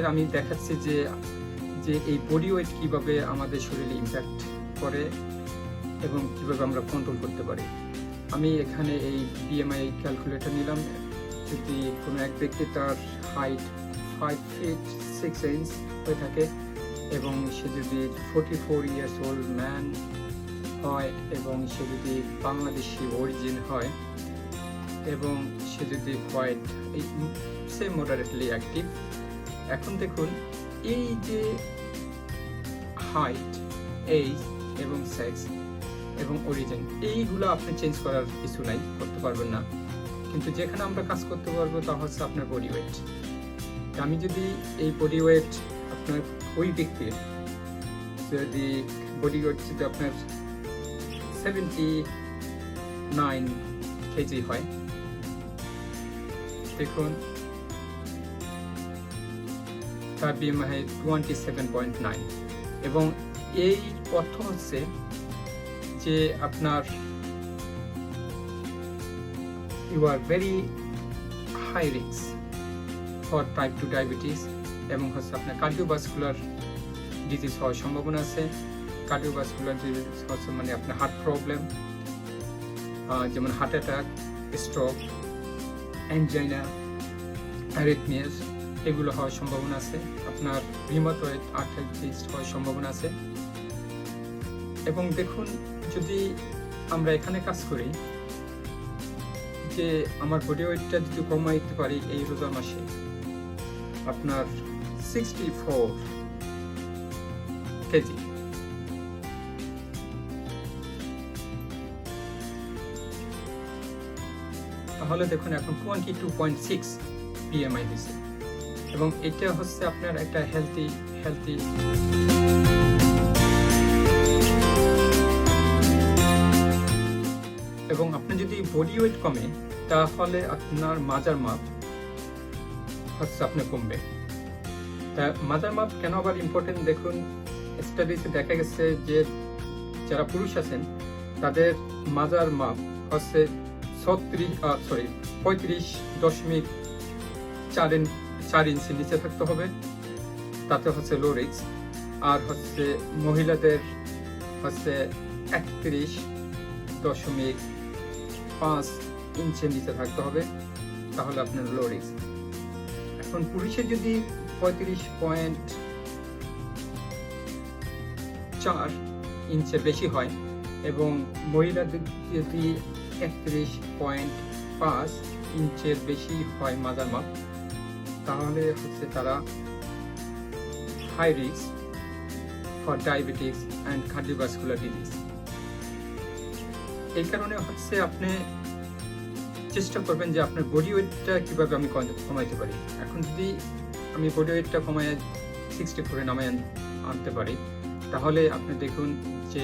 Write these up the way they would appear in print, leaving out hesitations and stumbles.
আপনাদের আমি দেখাচ্ছি যে যে এই বডি ওয়েট কীভাবে আমাদের শরীরে ইম্প্যাক্ট করে এবং কীভাবে আমরা কন্ট্রোল করতে পারি। আমি এখানে এই BMI ক্যালকুলেটর নিলাম। যদি কোনো এক ব্যক্তি তার হাইট 5 feet 6 inch হয়ে থাকে এবং সে যদি 44 years old ম্যান হয় এবং সে যদি বাংলাদেশি অরিজিন হয় এবং সে যদি হোয়াইট সে মডারেটলি অ্যাক্টিভ। এখন দেখুন এই যে হাইট, এজ এবং সেক্স এবং অরিজিন এইগুলো আপনি চেঞ্জ করার কিছু নাই, করতে পারবেন না। কিন্তু যেখানে আমরা কাজ করতে পারবো তা হচ্ছে আপনার বডি ওয়েট। আমি যদি এই বডি ওয়েট আপনার ওই ব্যক্তির যদি বডি ওয়েট যদি আপনার 79 কেজি হয়, দেখুন তার BMI 27.9 এবং এই অর্থ হচ্ছে যে আপনার you are very high risk for type 2 diabetes এবং হচ্ছে আপনার কার্ডিওভাস্কুলার ডিজিজ হওয়ার সম্ভাবনা আছে। কার্ডিওভাস্কুলার ডিজিজ হচ্ছে মানে আপনার হার্ট প্রবলেম, যেমন heart attack, stroke, angina, arrhythmias এগুলো হওয়ার সম্ভাবনা আছে। আপনার রিউমাটয়েড আর্থ্রাইটিস হওয়ার সম্ভাবনা আছে। এবং দেখুন যদি আমরা এখানে কাজ করি যে আমার বডি ওয়েটটা যদি কমাইতে পারি এই রোজা মাসে আপনার 64 কেজি, তাহলে দেখুন এখন 22.6 BMI হয়েছে এবং এটা হচ্ছে আপনার একটা হেলথি এবং আপনি যদি বডি ওয়েট কমে তাহলে আপনার মাজার মাপ হচ্ছে আপনার কমবে। তা মাজার মাপ কেন আবার ইম্পর্টেন্ট দেখুন, স্টাডিতে দেখা গেছে যে যারা পুরুষ আছেন তাদের মাজার মাপ হচ্ছে 35.4 ইঞ্চি নিচে থাকতে হবে, তাতে হচ্ছে লো রিস্ক। আর হচ্ছে মহিলাদের হচ্ছে 31.5 ইঞ্চের নিচে থাকতে হবে, তাহলে আপনার লো রিস্ক। এখন পুরুষের যদি 35.4 ইঞ্চের বেশি হয় এবং মহিলাদের যদি 31.5 ইঞ্চের বেশি হয় মাজার মাপ, তাহলে হচ্ছে তারা high risk for diabetes and cardiovascular disease. এই কারণে হচ্ছে আপনি চেষ্টা করবেন যে আপনার বডি ওয়েটটা কীভাবে আমি কমাইতে পারি। এখন যদি আমি বডি ওয়েটটা কমায় 64 নামায় আনতে পারি, তাহলে আপনি দেখুন যে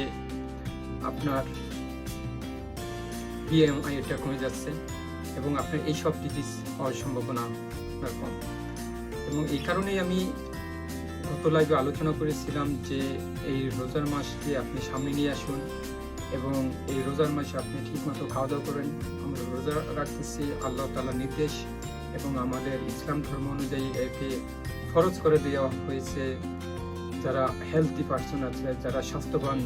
আপনার BMI এটা কমে যাচ্ছে এবং আপনার এইসব ডিজিজ হওয়ার সম্ভাবনা আপনার কম। এবং এই কারণেই আমি গত লাইভে আলোচনা করেছিলাম যে এই রোজার মাসকে আপনি সামনে নিয়ে আসুন এবং এই রোজার মাসে আপনি ঠিকমতো খাওয়া দাওয়া করেন। আমরা রোজা রাখতেছি আল্লাহ তাআলার নির্দেশ এবং আমাদের ইসলাম ধর্ম অনুযায়ী একে ফরজ করে দেওয়া হয়েছে। যারা হেলথি পার্সন আছে, যারা স্বাস্থ্যবান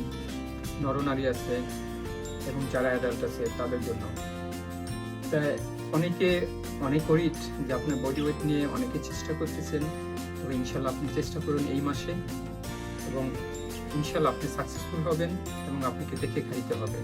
নরনারী আছে এবং যারা অ্যাডাল্ট আছে তাদের জন্য। তাই অনেকে অনেক ওরিড যে আপনার বডি ওয়েট নিয়ে অনেকে চেষ্টা করতেছেন, তবে ইনশাল্লাহ আপনি চেষ্টা করুন এই মাসে এবং ইনশাল্লাহ আপনি সাকসেসফুল হবেন এবং আপনাকে দেখে খাইতে হবে।